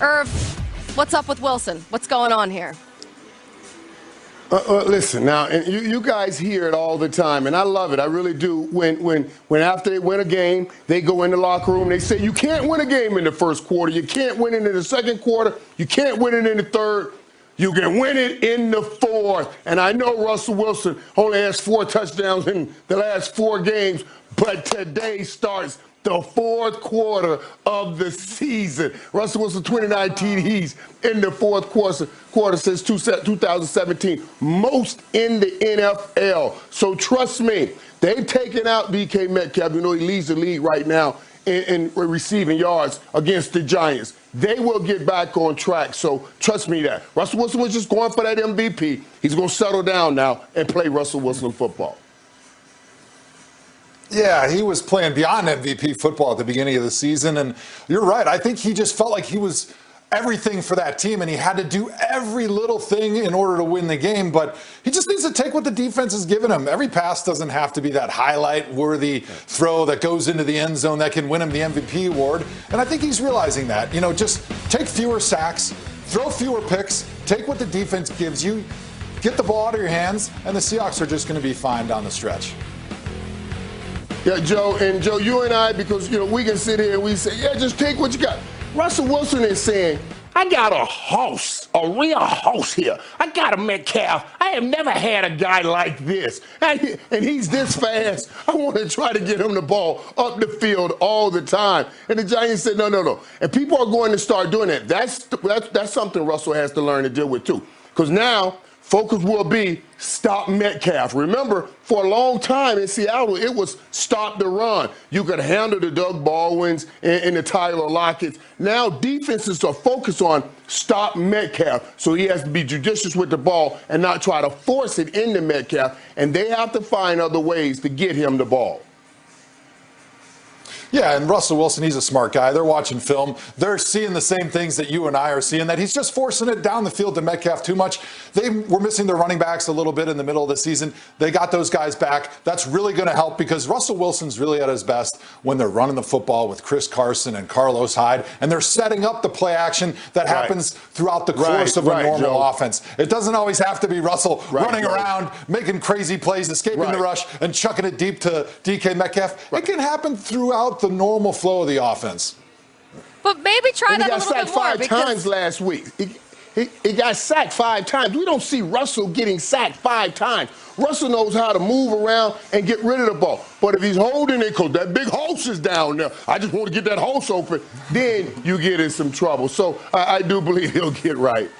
Irv, what's up with Wilson? What's going on here? Listen, now, and you guys hear it all the time, and I love it. I really do. When after they win a game, they go in the locker room, they say, you can't win a game in the first quarter. You can't win it in the second quarter. You can't win it in the third. You can win it in the fourth. And I know Russell Wilson only has 4 touchdowns in the last 4 games, but today starts the fourth quarter of the season. Russell Wilson, 29 TDs in the fourth quarter since 2017, most in the NFL. So trust me, they've taken out DK Metcalf. You know, he leads the league right now in receiving yards against the Giants. They will get back on track, so trust me that. Russell Wilson was just going for that MVP. He's going to settle down now and play Russell Wilson football. Yeah, he was playing beyond MVP football at the beginning of the season, and you're right. I think he just felt like he was everything for that team, and he had to do every little thing in order to win the game, but he just needs to take what the defense has given him. Every pass doesn't have to be that highlight-worthy throw that goes into the end zone that can win him the MVP award, and I think he's realizing that. You know, just take fewer sacks, throw fewer picks, take what the defense gives you, get the ball out of your hands, and the Seahawks are just going to be fine down the stretch. Yeah, Joe, you and I, because, you know, we can sit here and we say, yeah, just take what you got. Russell Wilson is saying, I got a horse, a real horse here. I got a Metcalf. I have never had a guy like this. And he's this fast. I want to try to get him the ball up the field all the time. And the Giants said, no. And people are going to start doing that. That's something Russell has to learn to deal with, too. Because now focus will be stop Metcalf. Remember, for a long time in Seattle, it was stop the run. You could handle the Doug Baldwins and the Tyler Lockett's. Now defenses are focused on stop Metcalf. So he has to be judicious with the ball and not try to force it into Metcalf. And they have to find other ways to get him the ball. Yeah, and Russell Wilson, he's a smart guy. They're watching film. They're seeing the same things that you and I are seeing, that he's just forcing it down the field to Metcalf too much. They were missing their running backs a little bit in the middle of the season. They got those guys back. That's really going to help because Russell Wilson's really at his best when they're running the football with Chris Carson and Carlos Hyde, and they're setting up the play action that happens throughout the course of a normal offense. It doesn't always have to be Russell running around, making crazy plays, escaping the rush, and chucking it deep to DK Metcalf. It can happen throughout the normal flow of the offense. But maybe try that a little bit more. He got sacked 5 times last week. He got sacked 5 times. We don't see Russell getting sacked 5 times. Russell knows how to move around and get rid of the ball. But if he's holding it, because that big horse is down there, I just want to get that horse open, then you get in some trouble. So I do believe he'll get right.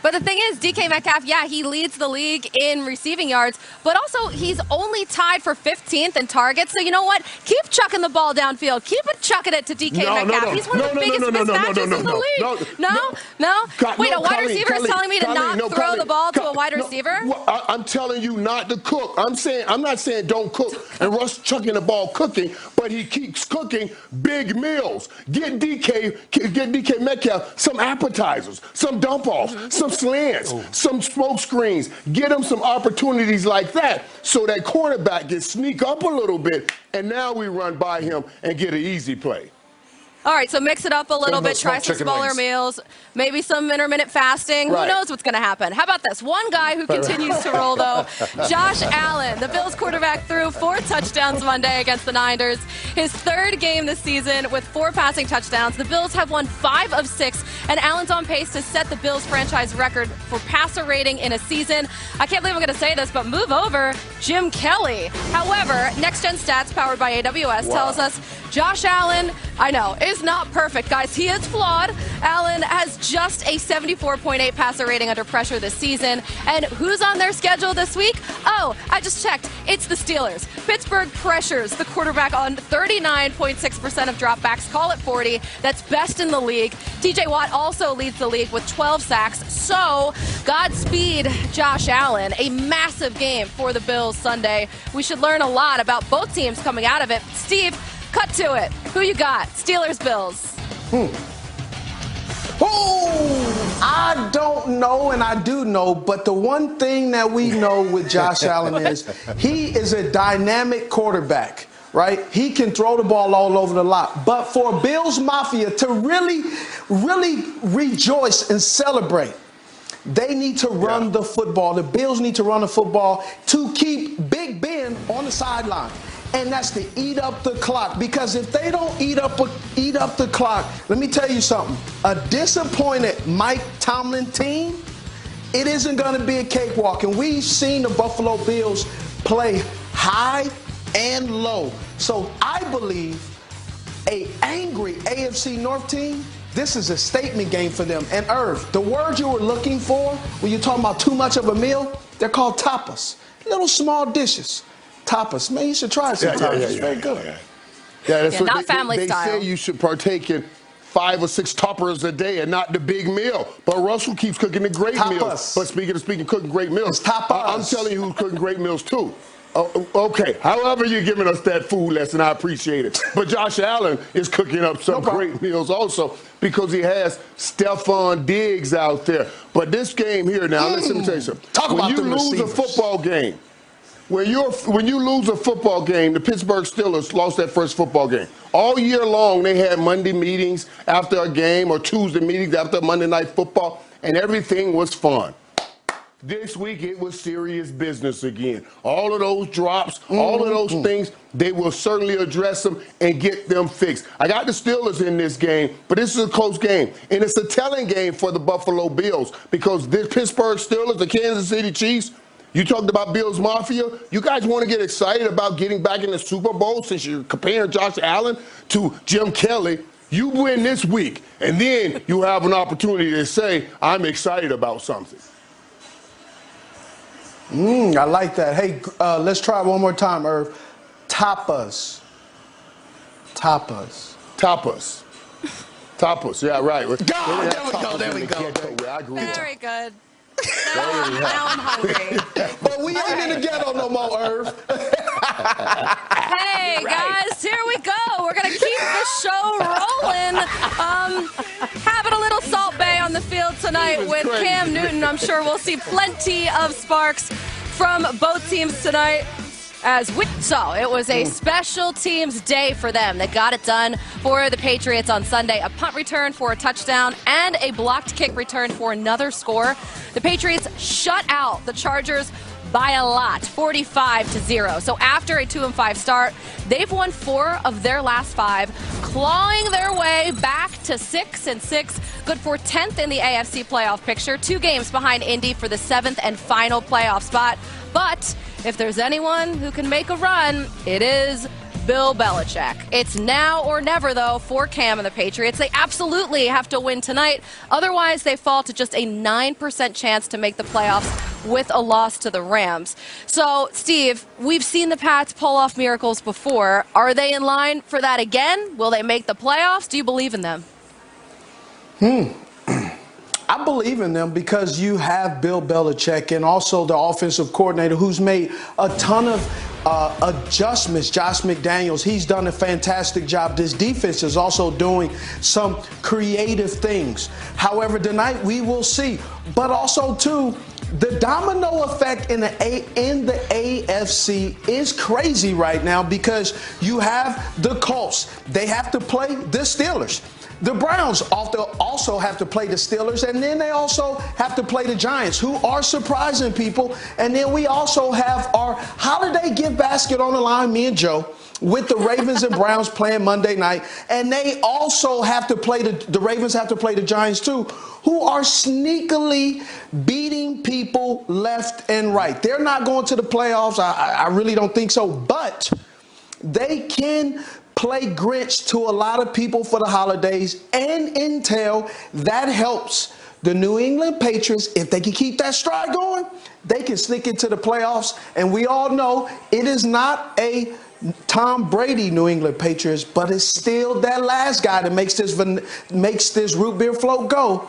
But the thing is, DK Metcalf, yeah, he leads the league in receiving yards, but also he's only tied for 15th in targets. So you know what? Keep chucking the ball downfield. Keep chucking it to DK Metcalf. He's one of the biggest mismatches in the league. No? Wait, a wide receiver is telling me to not throw the ball to a wide receiver? I'm telling you not to cook. I'm not saying don't cook and Russ chucking the ball cooking, but he keeps cooking big meals. Get DK Metcalf some appetizers, some dump-offs, some slants, some smoke screens. Get him some opportunities like that so that quarterback can sneak up a little bit, and now we run by him and get an easy play. All right, so mix it up a little bit. Try some smaller meals, maybe some intermittent fasting. Who knows what's going to happen? How about this? One guy who continues to roll, though, Josh Allen. The Bills quarterback threw 4 touchdowns Monday against the Niners. His 3rd game this season with 4 passing touchdowns. The Bills have won 5 of 6, and Allen's on pace to set the Bills franchise record for passer rating in a season. I can't believe I'm going to say this, but move over Jim Kelly. However, Next Gen Stats, powered by AWS, tells us Josh Allen, I know, is not perfect, guys. He is flawed. Allen has just a 74.8 passer rating under pressure this season. And who's on their schedule this week? Oh, I just checked. It's the Steelers. Pittsburgh pressures the quarterback on 39.6% of dropbacks. Call it 40. That's best in the league. TJ Watt also leads the league with 12 sacks. So, Godspeed, Josh Allen. A massive game for the Bills Sunday. We should learn a lot about both teams coming out of it. Steve, cut to it. Who you got? Steelers, Bills. I don't know, and I do know, but the one thing that we know with Josh Allen is he is a dynamic quarterback. right? He can throw the ball all over the lot. But for Bills Mafia to really rejoice and celebrate, they need to run the football. The Bills need to run the football to keep Big Ben on the sideline. And that's to eat up the clock. Because if they don't eat up the clock, let me tell you something. A disappointed Mike Tomlin team, it isn't going to be a cakewalk. And we've seen the Buffalo Bills play high and low. So I believe an angry AFC North team, this is a statement game for them. And Irv, the word you were looking for when you're talking about too much of a meal, they're called tapas. Little small dishes. Tapas. Man, you should try it sometimes. It's very good. Yeah, that's what not family style. They say you should partake in 5 or 6 toppers a day and not the big meal. But Russell keeps cooking the great meals. But speaking of cooking great meals, I'm telling you who's cooking great meals too. Okay, however you're giving us that food lesson, I appreciate it. But Josh Allen is cooking up some great meals also because he has Stephon Diggs out there. But this game here now, listen, let me tell you something. When you lose a football game, when you lose a football game, the Pittsburgh Steelers lost that first football game. All year long, they had Monday meetings after a game or Tuesday meetings after Monday Night Football, and everything was fun. This week, it was serious business again. All of those drops, all of those things, they will certainly address them and get them fixed. I got the Steelers in this game, but this is a close game. And it's a telling game for the Buffalo Bills because the Pittsburgh Steelers, the Kansas City Chiefs, you talked about Bills Mafia. You guys want to get excited about getting back in the Super Bowl since you're comparing Josh Allen to Jim Kelly. You win this week, and then you have an opportunity to say, I'm excited about something. I like that. Hey, let's try it one more time, Irv. Tapas. Yeah, right. There we go. I agree. Very good. Now I'm hungry. But we ain't in the ghetto no more, Irv. Hey, guys, here we go. We're going to keep the show rolling. Having a little Salt Bay on the field tonight with Cam Newton. I'm sure we'll see plenty of sparks from both teams tonight. As we saw, it was a special teams day for them. They got it done for the Patriots on Sunday. A punt return for a touchdown and a blocked kick return for another score. The Patriots shut out the Chargers by a lot, 45-0. So after a 2-5 start, they've won 4 of their last 5, clawing their way back to 6-6, good for 10th in the AFC playoff picture, 2 games behind Indy for the 7th and final playoff spot. But if there's anyone who can make a run, it is Bill Belichick. It's now or never, though, for Cam and the Patriots. They absolutely have to win tonight. Otherwise, they fall to just a 9% chance to make the playoffs with a loss to the Rams. So, Steve, we've seen the Pats pull off miracles before. Are they in line for that again? Will they make the playoffs? Do you believe in them? I believe in them because you have Bill Belichick and also the offensive coordinator who's made a ton of adjustments. Josh McDaniels, he's done a fantastic job. This defense is also doing some creative things. However, tonight we will see. But also, too, the domino effect in the AFC is crazy right now because you have the Colts. They have to play the Steelers. The Browns also have to play the Steelers, and then they also have to play the Giants, who are surprising people. And then we also have our holiday gift basket on the line, me and Joe, with the Ravens and Browns playing Monday night. And they also have to play the Ravens have to play the Giants, too, who are sneakily beating people left and right. They're not going to the playoffs. I really don't think so. But they can play Grinch to a lot of people for the holidays, and intel that helps the New England Patriots. If they can keep that stride going, they can sneak into the playoffs. And we all know it is not a Tom Brady New England Patriots, but it's still that last guy that makes this root beer float go.